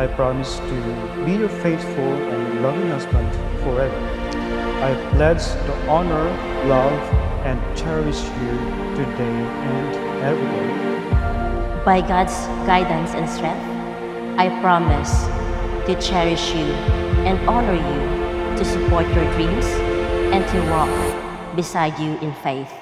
I promise to be your faithful and loving husband forever. I pledge to honor, love, and cherish you today and every day. By God's guidance and strength, I promise to cherish you and honor you, to support your dreams, and to walk beside you in faith.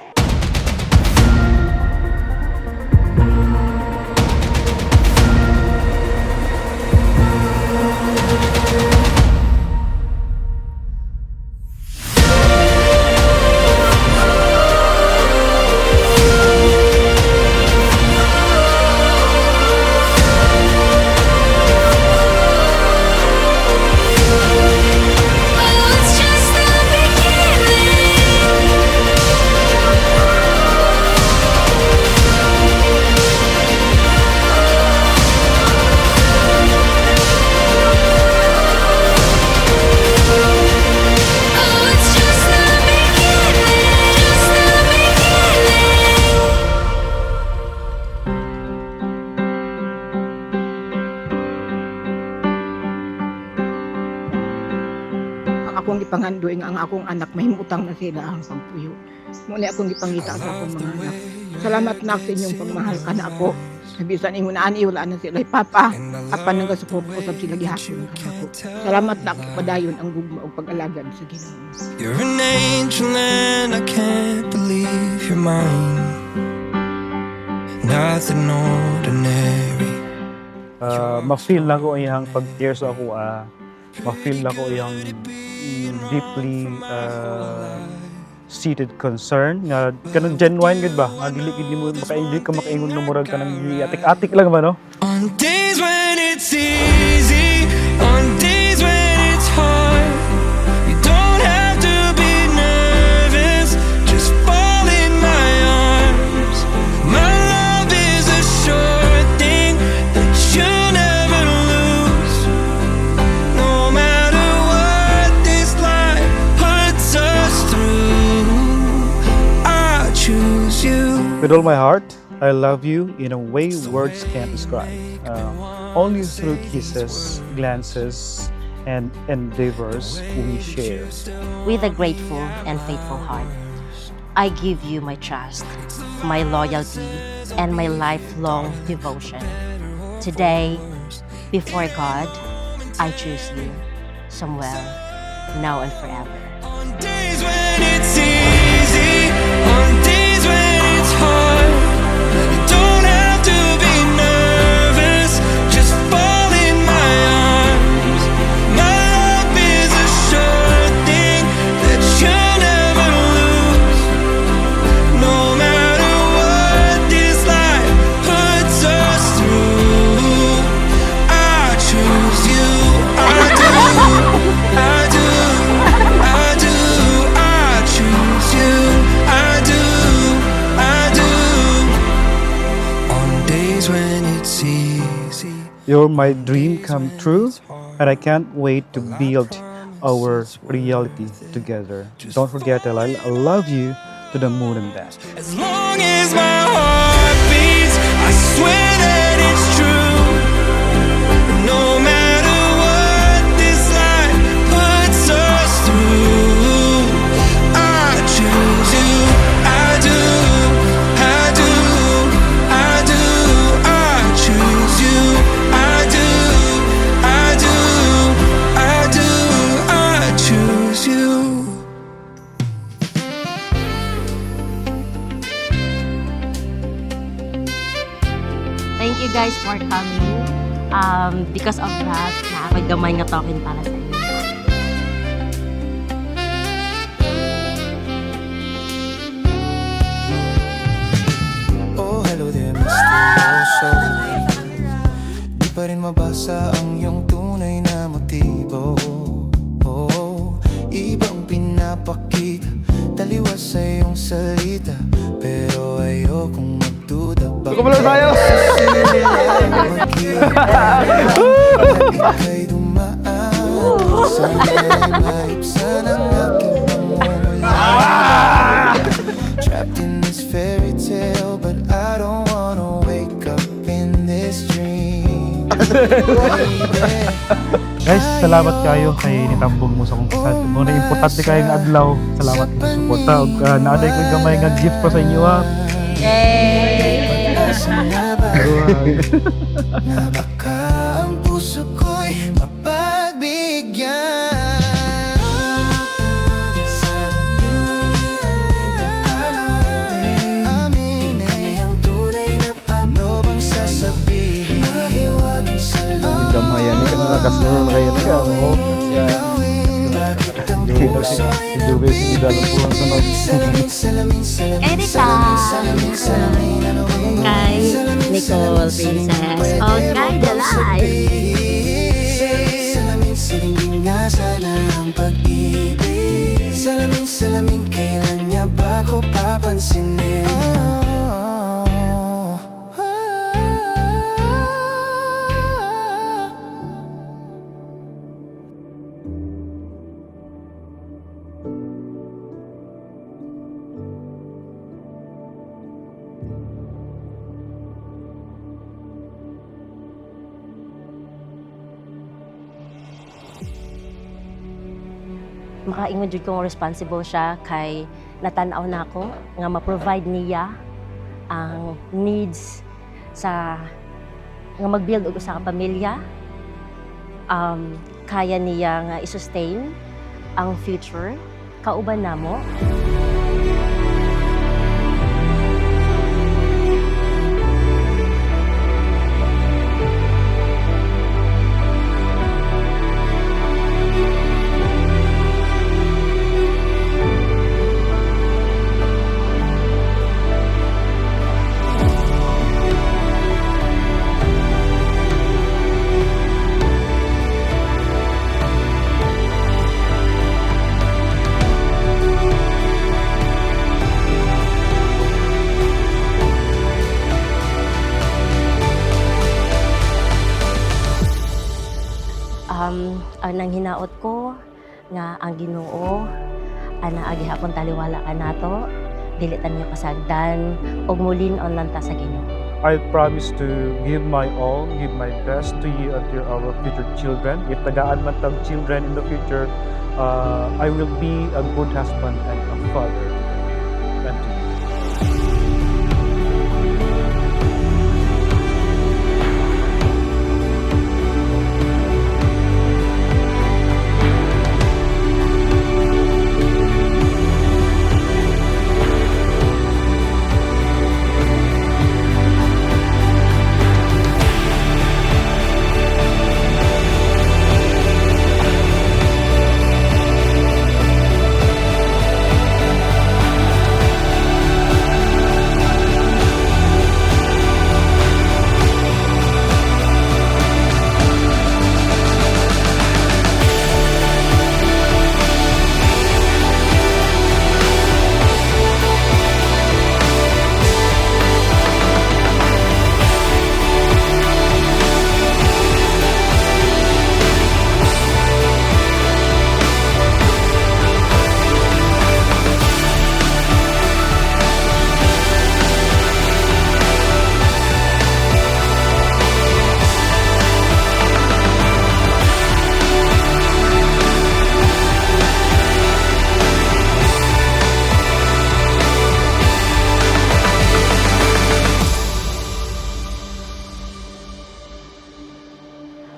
Akong gipangandoy nga ang akong anak mahimutang na sila ang pagpuyo. Muna akong gipangita sa akong mga anak. Salamat na sa inyong pagmahal ka na ako. Sabisan inyo na ani wala na sila papa. Apan nang support ko sa sila gihapon ka ako. Salamat na padayon ang gugma og pag-alagad sa Ginoo. You're an angel and I can't believe you're mine. Nothing ordinary. Ma-feel lang ko iyang pag-tears ako. Ma-feel lang ko iyang deeply seated concern nga kanang genuine gid ba nga dili gid mo makaingon ka makaingon no murag kanang atik-atik lang ba no. On days when it's easy, on days when it's hard, you don't have to be nervous, just fall in my arms. My love is a sure thing that you'll never lose. No matter what this life puts us through, I choose you. With all my heart, I love you in a way words can't describe. Only through kisses, glances, and endeavors we share. With a grateful and faithful heart, I give you my trust, my loyalty, and my lifelong devotion. Today, before God, I choose you, Samuel, now and forever. On days when it's easy, on days when it's hard, you don't have to be nervous, just fall in my arms. My love is a sure thing that you'll never lose. No matter what this life puts us through, I choose you. I do, I do, I do, I choose you. I do, I do. On days when it's easy. You're my dream come true, and I can't wait to build our reality together. Don't forget that I love you to the moon and back. As long as my heart beats, I swear that it's true. No matter what this life puts us through, I choose you. I do, I do, I do, I choose you. I do, I do, I do, I choose you. Thank you guys for coming. Because of that, nakakagdamay nga token para sa inyo. Oh, hello there, misteryoso. Di pa rin mabasa ang iyong tunay na motibo. Oh, ibang pinapakita, taliwas sa iyong salita, pero ayokong magduda. Kumulong tayo! Ika'y dumaan, sana'y maibsan ang aking pamumulan. Trapped in this fairy tale, but I don't wanna wake up in this dream. Guys, salamat kayo kay nitambong mo sa kong kasal. Muna importante kayo nga adlaw. Salamat sa suporta. Ug naaday ko gamay nga gift pa sa inyo ha. Baka ang puso ko'y mapagbigyan. Amin ay ang tunay na paano bang sasabihin. Mahiwagan sa loob. Gamayan ni kan nakasunod na kayo na mo. Hindi ba si dalam pulang sunod. Erika! Kay Nicole Princess o kay Dalay. Salamin nga sana ang pag-ibig. Salamin kailan niya ba ko papansinin? Makaingon jud kong responsible siya kay natanaw na ako nga ma-provide niya ang needs sa nga mag-build og usa ka pamilya. Kaya niya nga i-sustain ang future kauban namo. Ang nang hinaot ko nga ang Ginoo ana agi hapon taliwala ka nato dili ta niya pasagdan ug mulin-on lang ta sa Ginoo. I promise to give my all, give my best to you and to our future children. If tagaan man tag children in the future, I will be a good husband and a father and to you.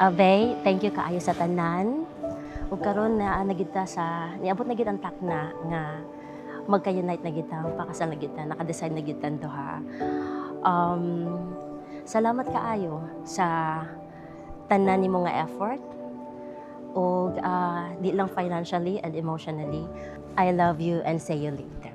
Abay, thank you kaayo sa tanan. Ug karon na nagita sa niabot na gid ang takna nga magka-unite na gita, pakasal na gita, naka-design na gita duha. Salamat kaayo sa tanan nimo nga effort ug di lang financially and emotionally. I love you and see you later.